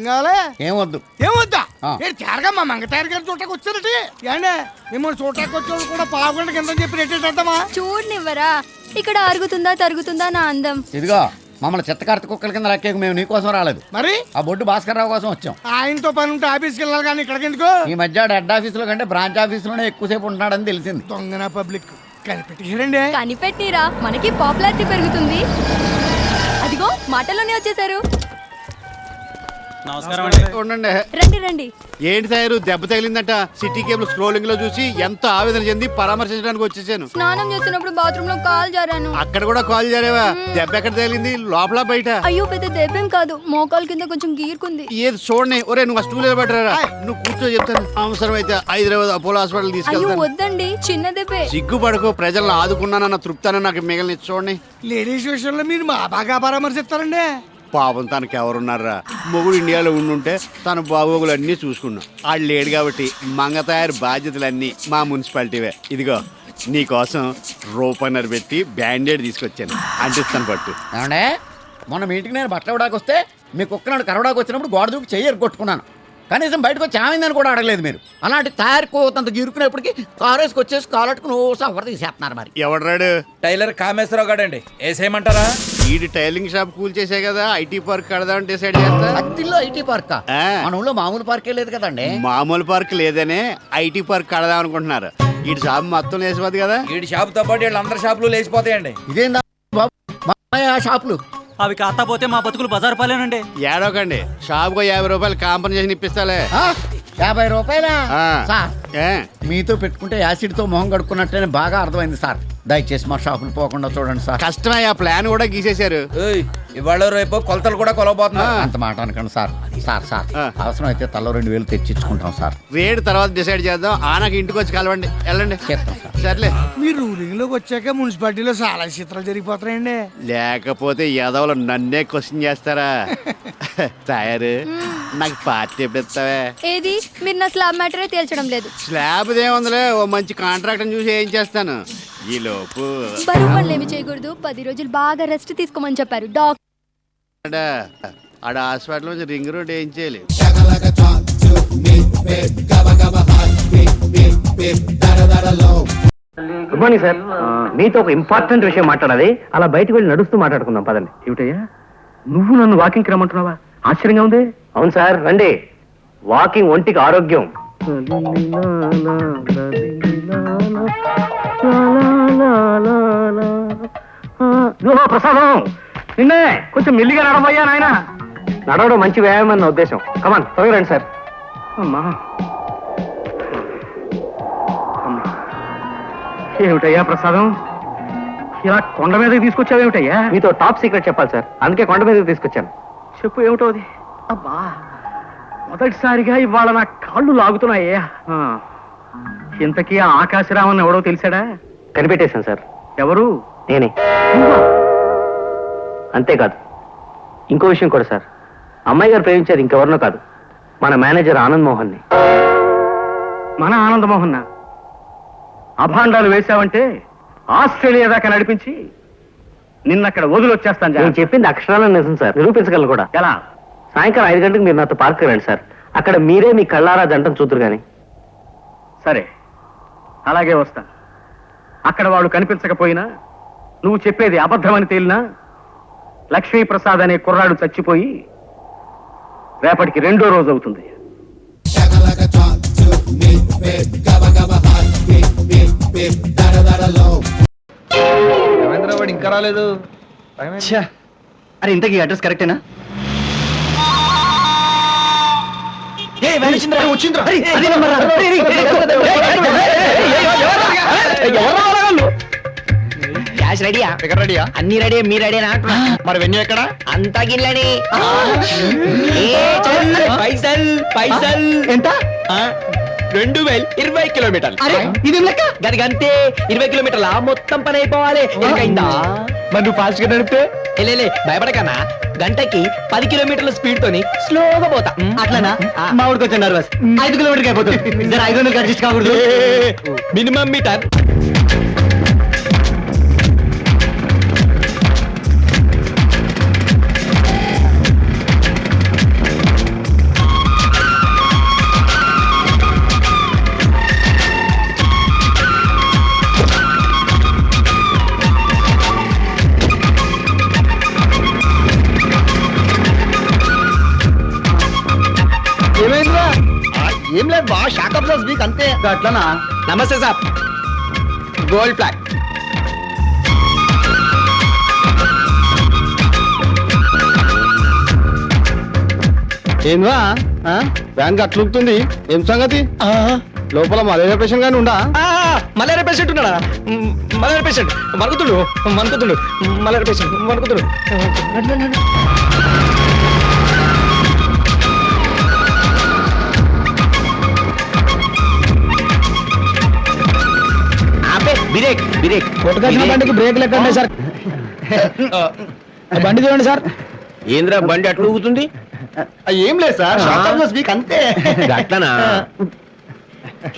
ఏం కావాలి? ఏమొద్దు. ఏమొద్దా? తేరగా మా మంగతాయారు గారు చూడటానికి వచ్చారటి. ఏండే మిమ్మల్ని చూడటానికి వచ్చేవాళ్ళు కూడా పావుగంట కింద చెప్పి రేటేద్దామా? చూడనివ్వరా? ఇక్కడ అరుగుతుందా తరుగుతుందా నా అందం. ఇదిగో మమ్మల్ని చెత్తకార్త కుక్కల కింద లెక్కేకు మేము నీకోసం రాలేదు. మరి ఆ బొడ్డు భాస్కర్ రావు కోసం వచ్చాం. ఆయనతో పని ఉంటే ఆఫీస్కి వెళ్ళాలి కానీ ఇక్కడికి ఎందుకు? ఈ మధ్య హెడ్ ఆఫీసులో కంటే బ్రాంచ్ ఆఫీసులోనే ఎక్కువసేపు ఉంటున్నాడని తెలిసింది. దొంగన పబ్లిక్ కనిపెట్టిరండి. కనిపెట్టిరా, మనకి పాపులారిటీ పెరుగుతుంది. అదిగో మాటల్లోనే వచ్చేసారు. ఉండండి. రండి రండి. ఏంటి తయారు దెబ్బ తగిలిందట? సిటీ కేబుల్ స్క్రోలింగ్ లో చూసి ఎంతో ఆవేదన చెంది పరామర్శించడానికి వచ్చేసాను. స్నానం చేస్తున్నప్పుడు బాత్రూమ్ లో కాల్ జారాను. అక్కడ కూడా కాల్ జారేవా? దెబ్బ ఎక్కడ తగిలింది? లోపల బయట? అయ్యో పెద్ద దెబ్బేం కాదు, మోకాలు కింద కొంచెం గీరుకుంది. ఏది చూడండి. ఒరే నువ్వు ఆ స్టూల్ పట్టరా, నువ్వు కూర్చో చెప్తాను. అవసరం అయితే హైదరాబాద్ అపోలో హాస్పిటల్ అయ్యో తీసుకెళ్తాను. వద్దండి, చిన్న దెబ్బే. సిగ్గుపడకు, ప్రజలను ఆదుకున్నానన్న తృప్తాన్ని నాకు మిగిలిన చూడండి. లేడీస్ విషయంలో మీరు మా బాగా పరామర్శిస్తారండి. పాపం తనకి ఎవరున్నారా? మొగుడు ఇండియాలో ఉండుంటే తన బాగోగులు అన్నీ చూసుకున్నాం. ఆడు లేడు కాబట్టి మంగతయారు బాధ్యతలన్నీ మా మున్సిపాలిటీవే. ఇదిగో నీకోసం రూపన్నర పెట్టి బ్యాండేడ్ తీసుకొచ్చాను, అంటిస్తాను పట్టు. ఏమండే మొన్న మీటింగ్ నేను బట్టలు ఇవ్వడానికి వస్తే మీ కుక్కనాడు కరవడానికి వచ్చినప్పుడు గోడ దూకి చెయ్యి కొట్టుకున్నాను. కనీసం బయటకు వచ్చి ఆమెందని కూడా అడగలేదు మీరు. అలాంటి తయారుకోతంత గిరుకునేప్పటికీ కారు వేసుకొచ్చేసి కాలట్టుకుని ఎవరు తీసేస్తున్నారు. మరి ఎవడ్రాడు? టైలర్ కామేశ్వరరావు గాడండి. వేసేయమంటారా? ఈడు టైలింగ్ షాప్ కూల్ చేసే కదా ఐటీ పార్క్ కడదామని డిసైడ్ చేస్తా. అత్తిల్లో ఐటీ పార్క్ మన ఊళ్ళో మామూలు పార్కే లేదు కదండి. మామూలు పార్క్ లేదనే ఐటీ పార్క్ కడదాం అనుకుంటున్నారు. ఈ షాప్ మొత్తం లేచిపోద్ది కదా. వీడి షాపుతో పాటు వీళ్ళందరి షాపులు లేచిపోతాయండి. ఇదేందా బాబు ఆ షాపులు? అవి కాకపోతే మా బతుకులు బజారు పాలేనండి. ఏడోకండి, షాప్కు 50 రూపాయలు కాంపన్సేషన్ ఇప్పిస్తాలే. 50 రూపాయలా? ఆ. సార్ ఏ? మీతో పెట్టుకుంటే యాసిడ్తో మొహం కడుక్కున్నట్టేనే బాగా అర్థమైంది సార్. దయచేసి మా షాపులు పోకుండా చూడండి సార్. కష్టమే, ఆ ప్లాన్ కూడా గీసేశారు. ఏయ్, ఇవాళ రేపు కొలతలు కూడా కొలవబోతున్నారు. అంత మాట అనకండి సార్. సార్ అవసరం అయితే తల్లో 2000 తెచ్చిచ్చుకుంటాం సార్. రేటు తర్వాత డిసైడ్ చేద్దాం. ఆనకి ఇంటికి వచ్చి కలవండి. వెళ్ళండి. చేస్తాం సార్. సర్లే. మీరు రూలింగ్ లోకి వచ్చాక మున్సిపాలిటీలో చాలా చిత్రాలు జరిగిపోతాయండి. లేకపోతే యాదవులు నన్నే క్వశ్చన్ చేస్తారా? తయారు నాకు పార్టీ ఎప్పుడు ఇస్తావే? ఏది? మీరు నా స్లాబ్ మ్యాటరే తేల్చడం లేదు. స్లాబ్ దేముందిలే, ఓ మంచి కాంట్రాక్ట్ చూసి ఏం చేస్తాను. ఈ లోపు బరువు పనులు ఏమి చేయకూడదు, 10 రోజులు బాగా రెస్ట్ తీసుకోమని చెప్పారు డాక్టర్. ఆడ హాస్పిటల్ నుంచి రింగ్ రోడ్ ఏం చేయాలి? Good morning sir. మీతో ఒక ఇంపార్టెంట్ విషయం మాట్లాడాలి. అలా బయటకు వెళ్ళి నడుస్తూ మాట్లాడుకుందాం పదండి. ఏమిటయ్యా నువ్వు నన్ను వాకింగ్కి రమ్మంటున్నావా? ఆశ్చర్యంగా ఉంది. అవును సార్, రండి. వాకింగ్ ఒంటికి ఆరోగ్యం. ప్రసాదం నిన్నే కొంచెం మెల్లిగా నడవయ్యా నాయన. నడవడం మంచి వ్యాయామం అన్న ఉద్దేశం. కమాన్ త్వరగా రండి సార్. అమ్మా ఏమిటయ్యా ప్రసాదం, ఇలా కొండ మీదకి తీసుకొచ్చావేమిటయ్యా? మీతో టాప్ సీక్రెట్ చెప్పాలి సార్, అందుకే కొండ మీదకి తీసుకొచ్చాను. చెప్పు ఏమిటో అది? అబ్బా మొదటిసారిగా ఇవాళ నా కాళ్ళు లాగుతున్నాయ్యా. ఇంతకీ ఆ ఆకాశరామన్ ఎవడో తెలిసాడా? కనిపెట్టేశాను సార్. ఎవరు? నేనే. అంతేకాదు ఇంకో విషయం కూడా సార్. అమ్మాయి గారు ప్రేమించేది ఇంకెవరినో కాదు, మన మేనేజర్ ఆనంద్ మోహన్ ని. మన ఆనంద్ మోహన్ అభాండాలు వేశావంటే ఆస్ట్రేలియా దాకా నడిపించి నిన్నక్కడ వదిలొచ్చేస్తాను. నేను చెప్పింది అక్షరాలను నిజం సార్, నిరూపించగలను కూడా. ఎలా? సాయంకాలం 5 గంటలకు మీరు నాతో పార్క్ రండి సార్. అక్కడ మీరే మీ కళ్ళారా జంటను చూతురు గాని. సరే అలాగే వస్తా. అక్కడ వాడు కనిపించకపోయినా, నువ్వు చెప్పేది అబద్ధమని తేలినా, లక్ష్మీప్రసాద్ అనే కుర్రాడు చచ్చిపోయి రేపటికి 2వ రోజు అవుతుంది. రవీంద్రవాడు ఇంకా రాలేదు. అరే ఇంతకీ అడ్రస్ కరెక్టేనా? క్యాష్ రెడీయా? రెడీయా? అన్ని రెడీ. మీరు రెడీ అంటున్నా. మరి వెన్యూ ఎక్కడ? అంతా గిల్లని. పైసల్ పైసల్ ఎంత? 2020 కిలోమీటర్లు. ఇది లెక్క గదిగంతే. 20 కిలోమీటర్ల మొత్తం పని అయిపోవాలి. అయిందా? మరి నువ్వు ఫాస్ట్ గా నడిపితే? లే భయపడకన్నా, గంటకి 10 కిలోమీటర్ల స్పీడ్ తోని స్లోగా పోతా. అట్లనా? మా ఊరికి వచ్చాను నర్వస్. 5 కిలోమీటర్కి అయిపోతుంది. 500 అడ్జస్ట్ కాకూడదు. Minimum meter. బా షాకప్ ప్లస్ వీక్ అంతే అట్లనా. నమస్తే సార్. గోల్డ్ ప్లాక్. ఏంవా బ్యాంక్ అట్లుంటుంది, ఏం సంగతి? లోపల మలేరియా పేషెంట్ గాని ఉండా? మలేరియా పేషెంట్ ఉన్నాడా? మలేరియా పేషెంట్ మనుకుతుడు మలేరియా పేషెంట్ మనుకుతుడు. బ్రేక్ బ్రేక్ కొట్టుకొచ్చిన బండికి బ్రేక్ లెక్కండి సార్. బండి చూడండి సార్. ఏంద్రా బండి అట్లా ఊగుతుంది? ఏం లేదు సార్, షాకప్ ప్లస్ వీక్ అంతే. అట్లనా?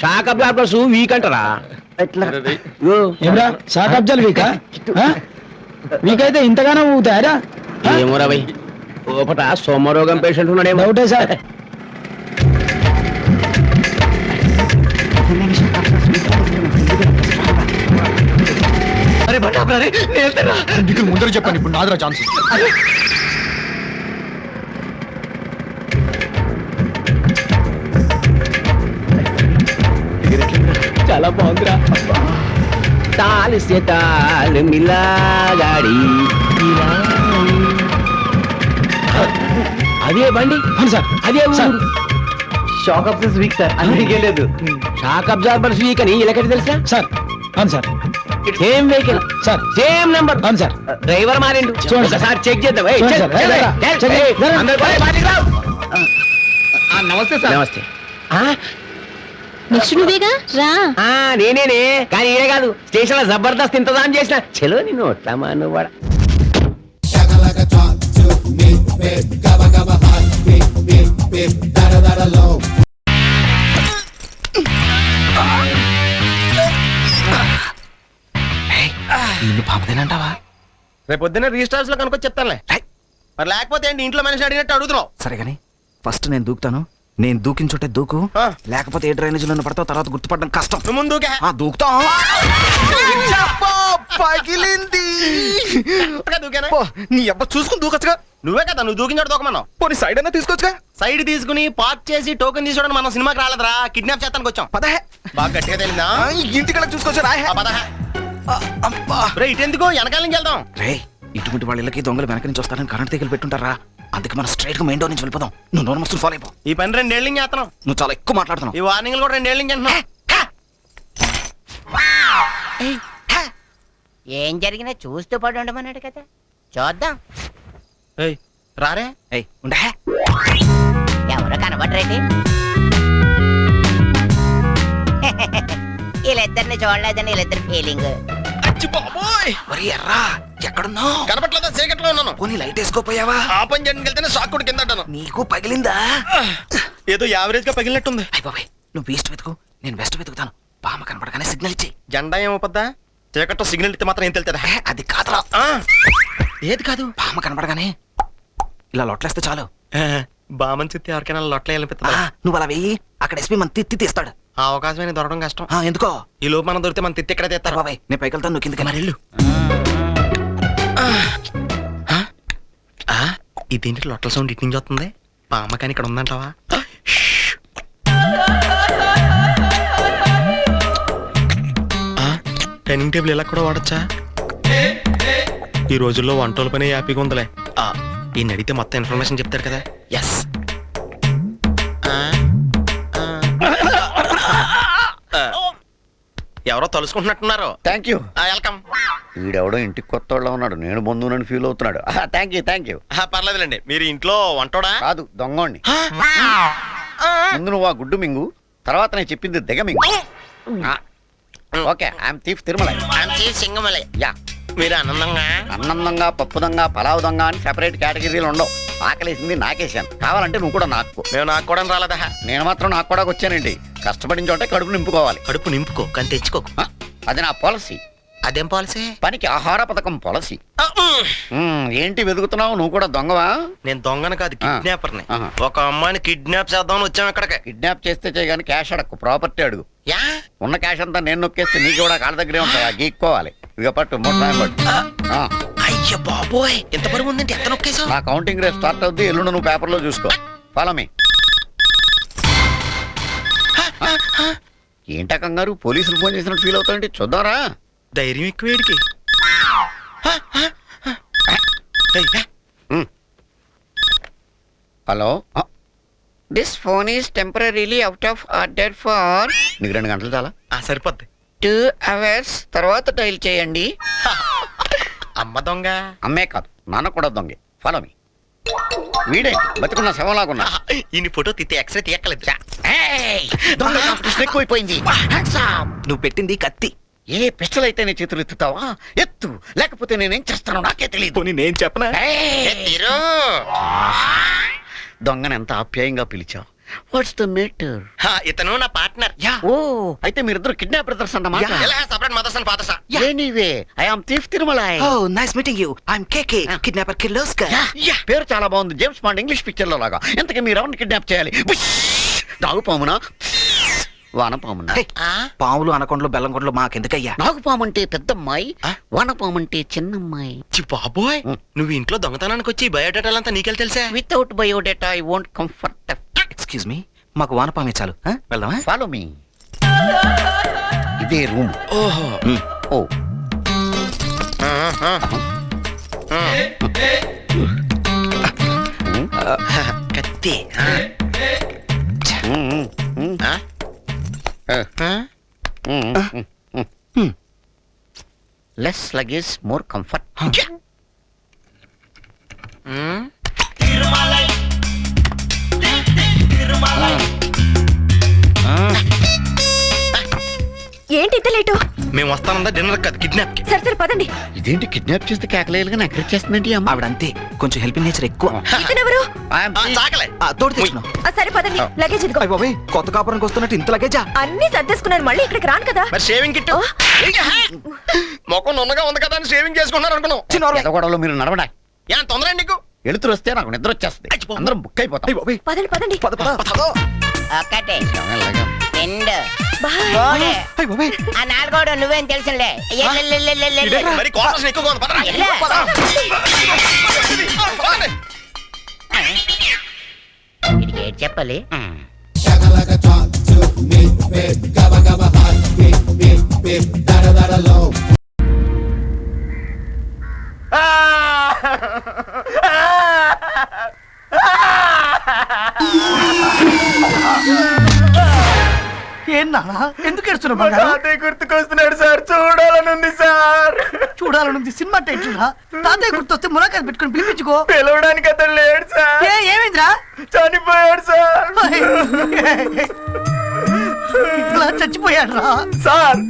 షాకప్ ప్లస్ వీక్ అంటారా? ఏమ్రా షాకప్ జల్ వీకా? వీకైతే ఇంతగానో ఊగుతాయరా? ఏమోరా భయ్, లోపట సోమరోగం పేషెంట్ ఉన్నాడే. డౌటే సార్. ముందర చెప్పండి, ఇప్పుడు నాదరా ఛాన్స్. చాలా బాగుందిరా. తాల్ సే తాల్ మిలా గాడి. అదే బండి. అవును సార్, అదే sir. Shock absorbers week sir, అందుకే లేదు. షాక్ అబ్జర్వర్స్ వీక్ అని ఇలా తెలుసా సార్? అవును sir. Same vehicle sir, same number. అవును సార్. డ్రైవర్ మారిండు. చూడండి సార్. సార్ చెక్ చేద్దాం. చూడండి సార్. చెక్ చేయి. నమస్తే సార్. నమస్తే. నెక్స్ట్ నువ్వేగా రా. నేనేనే, కానీ ఈడే కాదు, స్టేషన్ లో జబర్దస్త్ ఇంతదాం చేసిన. చలో నేను ఒట్లమా నువ్వు వాడ. పాపదేనంటావా? రేపు పొద్దున్న రిజిస్టర్స్ లో కనుక చెప్తానులే. మరి లేకపోతే ఏంటి ఇంట్లో మనిషి అడిగినట్టు అడుగుతున్నావు? సరే కానీ ఫస్ట్ నేను దూకుతాను. నేను దూకిన చోటే దూకు, లేకపోతే ఏ డ్రైనేజ్ లో పడతావు తర్వాత గుర్తుపడడం కష్టం. నువ్వు ముందు దూకుతా. పగిలింది. నీ అబ్బా చూసుకుని దూకొచ్చుగా. నువ్వే కదా నువ్వు దూకిన చోట దూకమన్నావు. పోనీ సైడ్ అయినా తీసుకొచ్చుగా. సైడ్ తీసుకుని పార్క్ చేసి టోకెన్ తీసుకోవడం మనం సినిమాకి రాలేదురా, కిడ్నాప్ చేస్తానికి వచ్చాం. పదహే. బాగా గట్టిగా తెలిందా? ఇంటికి చూసుకొచ్చా రా. పదహే. ఇటెందుకు వెనకాల నుంచి వెళ్దాం. రే, ఇటువంటి వాళ్ళ ఇళ్ళకి దొంగలు వెనక నుంచి వస్తారని కరెంట్ తీగలు పెట్టుంటారా? అందుకే మనం స్ట్రైట్ గా మెయిన్ డోర్ నుంచి వెళ్ళిపోదాం. నువ్వు నోరు మస్తు ఫాలో అయిపో. ఈ పని 2 ఏళ్ళ నుంచి చేస్తున్నాం. నువ్వు చాలా ఎక్కువ మాట్లాడుతున్నావు. ఈ వార్నింగ్లు కూడా 2 ఏళ్ళ నుంచి అంటున్నాం. ఏం జరిగినా చూస్తూ పడి ఉండమన్నాడు కదా, చూద్దాం. రారే. ఉండే. ఎవరు కనబడరేటి? వీళ్ళిద్దరిని చూడలేదని వీళ్ళిద్దరు ఫీలింగ్. మరి ఎర్రా ఎక్కడున్నావు? కనపట్లేదా? చీకట్లో ఉన్నాను. పోనీ లైట్ వేసుకోపోయావా? ఆ పని చేయడానికి వెళ్తేనే షాక్ కూడా కింద. నీకు పగిలిందా? ఏదో యావరేజ్ గా పగిలినట్టుంది. అయ్య బాబాయ్, నువ్వు ఈస్ట్ వెతుకు, నేను వెస్ట్ వెతుకుతాను. పామ కనపడగానే సిగ్నల్ ఇచ్చి. జెండా ఏమవుద్దా? చీకట్లో సిగ్నల్ ఇస్తే మాత్రం ఏం తెలుతుందా? అది కాదురా. ఏది కాదు? పామ కనపడగానే ఇలా లొట్లేస్తే చాలు. బామని చిత్తి ఎవరికైనా లొట్ల నువ్వు అలా వెయ్యి, అక్కడ ఎస్పీ మన తిత్తి తీస్తాడు. ఆ అవకాశం దొరకడం కష్టం. ఎందుకో? ఈ లోపు మనం దొరికితే మన తిత్తి ఎక్కడ తెస్తారు. బాబాయ్, నేను పైకి వెళ్తాను, నువ్వు కిందకి వెళ్ళు. ఇదేంటి లొట్టల సౌండ్ ఇటు నుంచి వస్తుంది? పామ కానీ ఇక్కడ ఉందంటావా? డైనింగ్ టేబుల్ ఇలా కూడా వాడచ్చా? ఈ రోజుల్లో వంటల పని హ్యాపీగా ఉందిలే. ఈయన అడిగితే మొత్తం ఇన్ఫర్మేషన్ చెప్తారు కదా. ఎస్. ఎవరో తలుసుకుంటున్నట్టున్నారు. Thank you. వెల్కమ్. వీడెవడో ఇంటికి కొత్త వాళ్ళ ఉన్నాడు, నేను బంధువునని ఫీల్ అవుతున్నాడు. Thank you. పర్లేదులేండి. మీరు ఇంట్లో వంటోడా? కాదు, దొంగోణ్ణి. ముందు నువ్వు ఆ గుడ్డు మింగు, తర్వాత నేను చెప్పింది దిగ మింగు. Okay, I'm thief Tirumala. Singamalai. Yeah. మీరు ఆనందంగా అన్నం దొంగ, పప్పు దొంగ, పలావ్ దొంగ అని సెపరేట్ కేటగిరీలు ఉండవు. ఆకలేసింది నాకేసాను, కావాలంటే నువ్వు కూడా నాకు. మేము నాకు కూడా రాలేదా? నేను మాత్రం నాకు కూడా వచ్చానండి. కష్టపడిన చోటే కడుపు నింపుకోవాలి. కడుపు నింపుకో కానీ తెచ్చుకోకు. అది నా పాలసీ. అదేం పాలసీ? పనికి ఆహార పథకం పాలసీ. ఏంటి వెతుకుతున్నావు? నువ్వు కూడా దొంగవా? నేను దొంగను కాదు, కిడ్నాపర్ని. ఆహా. ఒక అమ్మాయిని కిడ్నాప్ చేద్దామని వచ్చాం ఇక్కడికి. కిడ్నాప్ చేస్తే చేయగాని క్యాష్ అడక్కు, ప్రాపర్టీ అడుగు. యా, ఉన్న క్యాష్ అంతా నేను నొక్కేస్తే నీకు కూడా కాళ్ళ దగ్గరే ఉంటాయి, గీక్కోవాలి. ఇక పట్టు, పట్టు. అయ్య బాబోయ్, ఎంత బరువు ఉందంటే ఎంత నొక్కేసావు? నా కౌంటింగ్ రేపు స్టార్ట్ అవుద్ది, ఎల్లుండి నువ్వు పేపర్లో చూసుకో. Follow me. ఏంటా కంగారు? పోలీసులు ఫోన్ చేసినట్టు ఫీల్ అవుతాంటే చూద్దారా. ధైర్యం ఎక్కువ వేడికి. Hello, this phone is temporarily out of order for. నీకు 2 గంటలు చాలా. సరిపోద్ది. 2 hours తర్వాత డైల్ చేయండి. అమ్మ దొంగ. అమ్మే కాదు, నాన్న కూడా దొంగే. Follow me. వీడే బతుకున్న శవంలాగున్నా. ఇన్ని ఫోటో తీస్తే ఎక్స్రే తీయక్కలేదు. దొంగ కాంపిటీషన్ ఎక్కువైపోయింది. Hands up. నువ్వు పెట్టింది కత్తి. ఏ పిస్టల్ అయితే నీ చేతులు ఎత్తుతావా? ఎత్తు, లేకపోతే నేనేం చేస్తానో నాకే తెలియదు. పోనీ నేను చెప్పనా? దొంగని ఎంత ఆప్యాయంగా పిలిచావు. What's the matter? ఇతను నా పార్ట్నర్. ఓ, అయితే మీరిద్దరు కిడ్నాప్ బ్రదర్స్ అన్నమాట. Separate mothers and fathers. Anyway, I am thief Tirumalai. Oh nice meeting you. I am KK, kidnapper Kirloskar. పేరు చాలా బాగుంది, జేమ్స్ బాండ్ ఇంగ్లీష్ పిక్చర్ లో లాగా. ఇంతకీ మీరు ఎవరిని కిడ్నాప్ చేయాలి? నాగుపామునా, వానపామునా? పాములు అనకొండలు బెల్లంకొండలు మాకెందుకయ్యా? నాగుపాము అంటే పెద్దమ్మాయి, వానపాము అంటే చిన్నమ్మాయి. బాబోయ్, నువ్వు ఇంట్లో దొంగతనానికి వచ్చి బయోడేటాలంతా నీకెళ్ళి తెలుసా? Without biodata I won't comfort. Excuse me, మాకు వానపామే చాలు. వెళ్దామా? Follow me. ఇదే రూమ్. ఓహో. ఓ, కత్తి. Less luggage more comfort. ఏంటి ఇంత లేటు? మేము వస్తానందా డిన్నర్ కాదు, కిడ్నాప్ కి. సరే సరే పదండి. ఇదేంటి కిడ్నాప్ చేస్తే కేకలేలుగా నగరెట్ చేస్తుందండి అమ్మ. ఆవిడ అంతే, కొంచెం హెల్పింగ్ నేచర్ ఎక్కువ. ఇతనెవరు? చాకలే. తోడు తెచ్చున్నావు. సరే పదండి, లగేజ్ ఇదిగో. అయ్య బాబోయ్, కొత్త కాపురానికి వస్తున్నట్టు ఇంత లగేజా? అన్ని సర్దేసుకున్నాను, మళ్ళీ ఇక్కడికి రాను కదా. మరి షేవింగ్ కిట్ మొఖం నున్నగా ఉంది కదా అని షేవింగ్ చేసుకుంటున్నారు అనుకున్నాం. గొడవలో మీరు నడవడా. ఏం తొందర నీకు? ఎలుతురు వస్తే నాకు నిద్ర వచ్చేస్తుంది. అందరం బుక్ అయిపోతాం. పదండి పదండి. ఒకటి ఎలాగా? 2 బాయ్. 3 ఆ 4 నువ్వేం తెలుసులే. మరి కాంపిటీషన్ ఎక్కువగా ఉంది, పదరా. ఇది ఏం చెప్పాలి? ఏనా ఎందుకు ఏడుస్తున్నావు? గుర్తుకొస్తున్నాడు సార్, చూడాలనుంది సార్. చూడాలనుంది సినిమా టైటిల్ రా. తాతయ్య గుర్తొస్తే ములాఖాత్ పెట్టుకుని పిలిపించుకో. పిలవడానికి అతను లేడు సార్. ఏమైందిరా? చనిపోయాడు సార్. ఇట్లా చచ్చిపోయాడు రా సార్.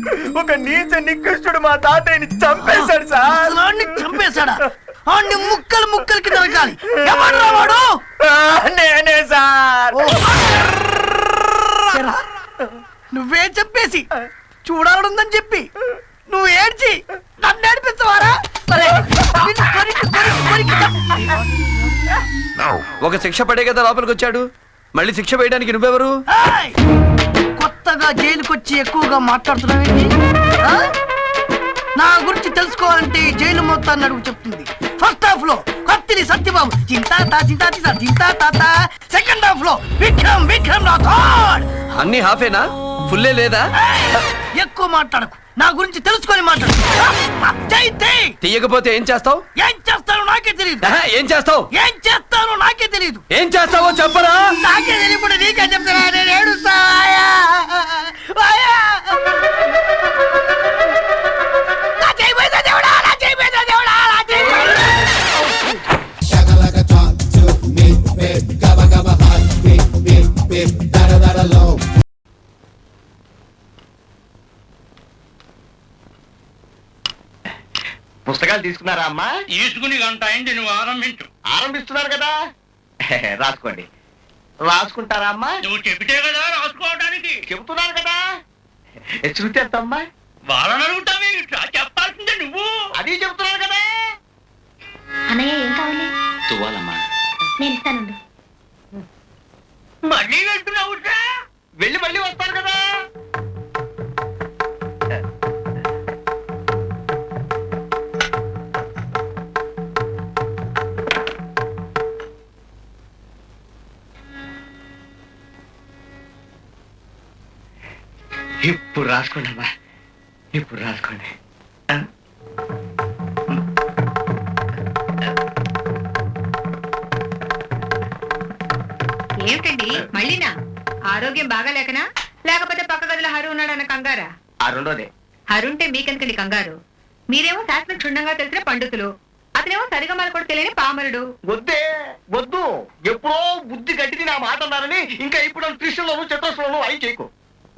ఒక నీచ నికృష్టుడు మా తాతయ్యని చంపేశాడు సార్. చంపేశాడా? అన్ని ముక్కలు ముక్కలు కింద పెట్టాలి. ఎవడ్రా వాడు? నేనే సార్. నువ్వే చెప్పేసి చూడాలనుందని చెప్పి నువ్వు ఏడ్చి నన్ను ఏడిపిస్తావారా? ఒక శిక్ష పడే కదా లోపలికి వచ్చాడు, మళ్ళీ శిక్ష వేయడానికి నువ్వెవరు? కొత్తగా జైలుకొచ్చి ఎక్కువగా మాట్లాడుతున్నావేంటి? నా గురించి తెలుసుకోవాలంటే జైలు మొత్తాన్ని అడుగు చెప్తుంది. ఫస్ట్ హాఫ్ లో కత్తిని సత్యబాబు చింతా తాత, సెకండ్ హాఫ్ లో విక్రమ్ రాథోడ్. అన్ని హాఫేనా, ఫుల్లే లేదా? ఎక్కువ మాట్లాడకు, నా గురించి తెలుసుకొని మాట్లాడు. తీయకపోతే ఏం చేస్తావు? ఏం చేస్తానో నాకే తెలియదు. ఏం చేస్తావు? ఏం చేస్తానో నాకే తెలియదు. ఏం చేస్తావో చెప్పరా? నాకే తెలియకుండా నీకే చెప్తారా? నేను ఏడుస్తా. పుస్తకాలు తీసుకున్నారా అమ్మా? తీసుకుని గంట అయింది, నువ్వు ఆరంభించు. ఆరంభిస్తున్నారు కదా, రాసుకోండి. రాసుకుంటారా అమ్మా? నువ్వు చెబితే కదా రాసుకోవడానికి. చెబుతున్నారు కదా. శృతి ఎంత అమ్మా? వాళ్ళని అడుగుతావే, చెప్పాల్సిందే నువ్వు. అది చెబుతున్నారు కదా. అన్నయ్య ఏం కావాలి? తువ్వాలమ్మా. నేను ఇస్తానండి. మళ్ళీ వెళ్తున్నావు. వెళ్ళి మళ్ళీ వస్తారు కదా. రాసుకోండి అమ్మా, ఇప్పుడు రాసుకోండి. ఏమిటండి మళ్ళీనా? ఆరోగ్యం బాగాలేకనా, లేకపోతే పక్క గదిలో హరు ఉన్నాడన్న కంగారా? ఆ రెండోదే. హరుంటే మీకెందుకండి కంగారు? మీరేమో శాస్త్రం క్షుణ్ణంగా తెలిసిన పండితులు, అతనేమో సరిగమల కూడా తెలియని పామరుడు. వద్దే వద్దు, ఎప్పుడో బుద్ధి గట్టిది నా మాట అన్నారని ఇంకా ఇప్పుడు కృష్ణలోను చతురస్రంలోను అయి చేయకు.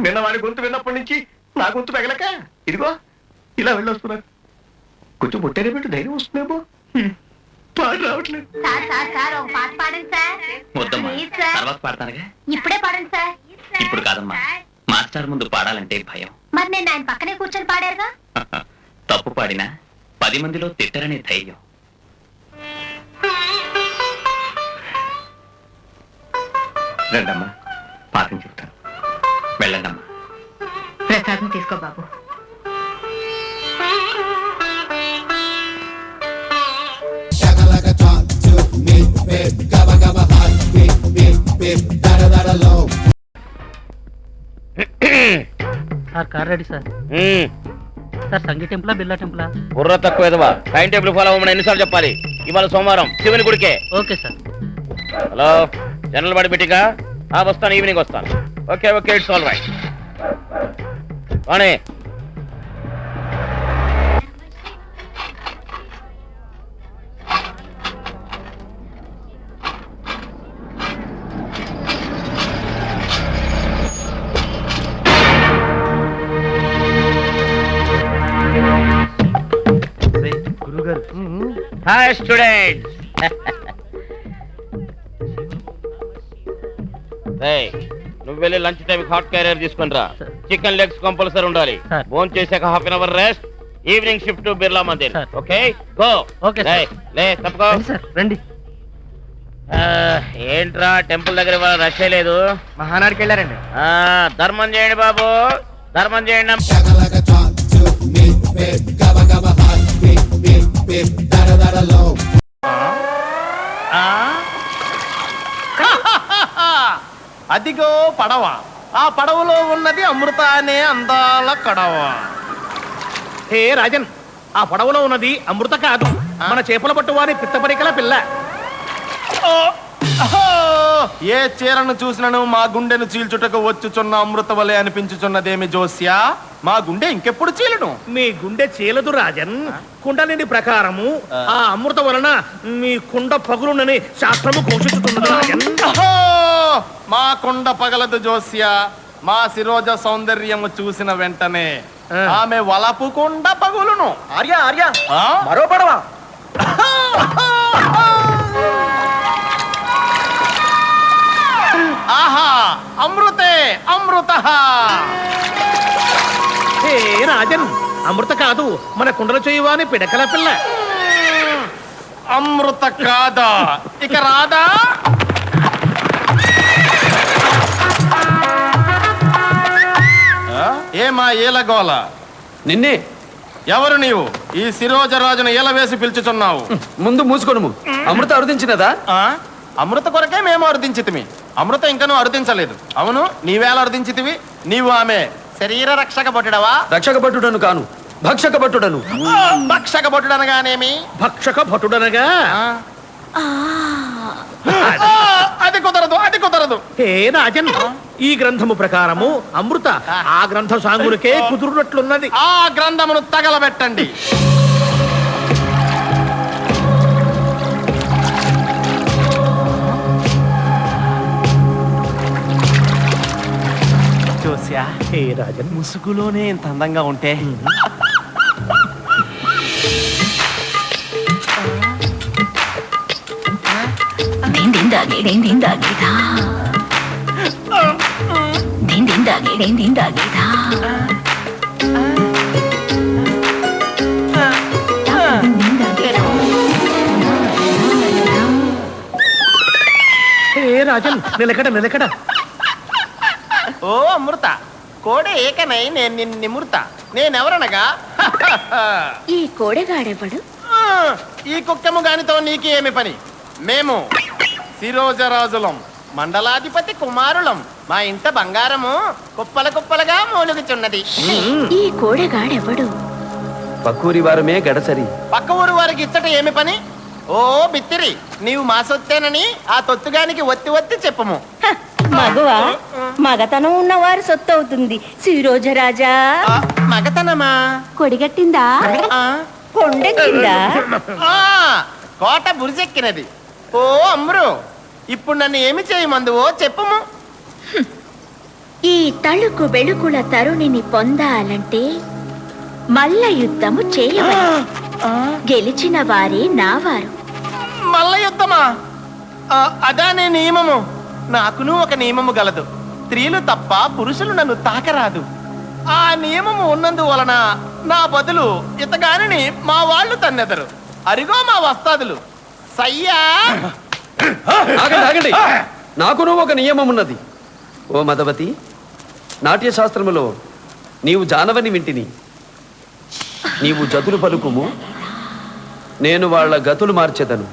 నిన్న వాడి గొంతు విన్నప్పటి నుంచి నా గొంతు పెగలక ఇదిగో ఇలా వెళ్ళొస్తున్నారు. కొంచెం పొట్టేనే పెట్టు, ధైర్యం వస్తుందేమో. పాట రావట్లేదు. సార్ ఒక పాట పాడండి సార్. వద్దమ్మా, తర్వాత పాడతానుగా. ఇప్పుడే పాడండి సార్. ఇప్పుడు కాదమ్మా, మాస్టర్ ముందు పాడాలంటే భయం. మరి నేను ఆయన పక్కనే కూర్చొని పాడారుగా. తప్పు పాడినా 10 మందిలో తిట్టరనే ధైర్యం. రండమ్మా, పాఠం చెప్తాను. వెళ్ళండమ్మా. ప్రసాదం తీసుకో బాబు. Sir car ready sir. Sir సంగీ టెంపులా బిర్లా టెంపులా? బుర్ర తక్కువ ఎదవా. టైం టేబుల్ ఫాలో అవ్వమని ఎన్నిసార్లు చెప్పాలి? ఇవాళ సోమవారం, శివుని గుడికే. Okay sir. Hello, general body మీటింగా? వస్తాను, ఈవినింగ్ వస్తాను. Okay okay, it's all right. Vani hi students. నువ్వు వెళ్ళి లంచ్ టైం హాట్ క్యారియర్ తీసుకుని రా. చికెన్ లెగ్స్ కంపల్సరీ ఉండాలి. భోజనం చేశాక ½ hour rest. Evening shift to Birla Mandir. Okay go. లే తప్పుకో. రండి. ఏంట్రా టెంపుల్ దగ్గర ఇవాళ రష్ లేదు? మహానాడికి వెళ్ళారండి. ధర్మం చేయండి బాబు, ధర్మం చేయండి. అదిగో పడవ. ఆ పడవలో ఉన్నది అమృత అనే అందాల కడవ. హే రాజన్, ఆ పడవలో ఉన్నది అమృత కాదు, మన చేపల పట్టు వారి పిత్తపరికల పిల్ల. ఏ చీరను చూసినను మా గుండెను చీల్చుటకు వచ్చుచున్న అమృత వలె అనిపించుచున్నదేమి జోస్యా? మా గుండె ఇంకెప్పుడు చీలను? మీ గుండె చీలదు రాజన్. కుండలిని ప్రకారము ఆ అమృత వలన మీ కుండ పగులునని శాస్త్రము ఘోషించుతున్నది రాజన్. మా కుండ పగలదు జోస్యా. మా శిరోజ సౌందర్యము చూసిన వెంటనే ఆమె వలపు కుండ పగులును. ఆర్య ఆర్య, మరో పడవ. ఆహా, అమృతే అమృత. హే రాజన్, అమృత కాదు, మన కుండలు చేయువాని పిడకల పిల్ల. అమృత కాదా? ఇక రాదా? ఏమా ఏలగోల? నిన్నే. ఎవరు నీవు? ఈ శిరోజరాజును ఏలవేసి పిలుచుచున్నావు. ముందు మూసుకొనుము. అమృత అరుదించినదా? అమృత కొరకే మేము అరుదించితిమి. అమృత ఇంకనూ అరుదించలేదు. అవును, నీవేళ అరుదించితివి? నీవు ఆమె శరీర రక్షక భటుడవా? రక్షక భటుడను కాను, భక్షక భటుడను. భక్షక భటుడనగానేమి? భక్షక భటుడనగా అది కుదరదు, అది కుదరదు. హే రాజన్, ఈ గ్రంథము ప్రకారము అమృత ఆ గ్రంథ సాంగునికే కుదురునట్లున్నది. ఆ గ్రంథమును తగలబెట్టండి. చూసా? హే రాజన్, ముసుగులోనే ఇంత అందంగా ఉంటే హే రాజన్, నిలకడ నిలకడ. ఓ అమృత, కోడే ఏకనై నేను నిమృత. నేనెవరనగా ఈ కోడెగాడెవడు? ఈ కుక్కము గానితో నీకు ఏమి పని? మేము శిరోజరాజులం, మండలాధిపతి కుమారులం. మా ఇంట బంగారము కుప్పల కుప్పలుగా మూలుగుచున్నది. ఈ కోడెగాడెవడు? పక్కూరి వారమే గడసరి. పక్క ఊరు వారికి ఇచ్చట ఏమి పని? ఓ బిత్తిరి, నీవు మా సొత్తేనని ఆ తొత్తుగానికి ఒత్తి ఒత్తి చెప్పము. మగవా? మగతనం ఉన్నవారు సొత్తు అవుతుంది. శిరోజరాజా మగతనమా? కొడిగట్టిందా? కొండెక్కిందా? కోట బురిజెక్కినది. ఓ అమ్రు, ఇప్పుడు నన్ను ఏమి చేయమందువో చెప్పుము. ఈ తళుకు బెళుకుల తరుణిని పొందాలంటే మల్ల యుద్ధము చేయవాలి. గెలిచిన వారే నావారు. మల్ల యుద్ధమా? అదానే నియమము. నాకును ఒక నియమము గలదు. స్త్రీలు తప్ప పురుషులు నన్ను తాకరాదు. ఆ నియమము ఉన్నందువలన నా బదులు ఇతగానిని మా వాళ్ళు తన్నెదరు. అరిగో మా వస్తాదులు. సయ్యా ఆగండి. నాకును ఒక నియమం ఉన్నది. ఓ మదవతి, నాట్య శాస్త్రములో నీవు జానవని వింటిని. నీవు జతులు పలుకుము, నేను వాళ్ళ గతులు మార్చెదను.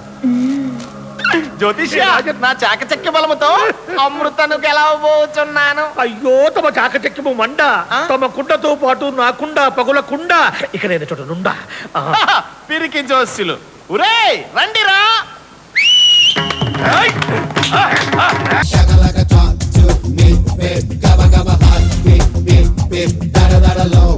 జ్యోతిష్య, నా చాకచక్య బలముతో అమృతను గెలవబోచున్నాను. అయ్యో, తమ చాకచక్యము మండ, తమ కుండతో పాటు నా కుండ పగుల కుండ ఇక నేను చోట నుండా. పిరికి జోస్యులు, ఉరే రండిరా. Shaka like a talk to me, babe. Gabba gabba hot, beep beep beep. Da da da da low.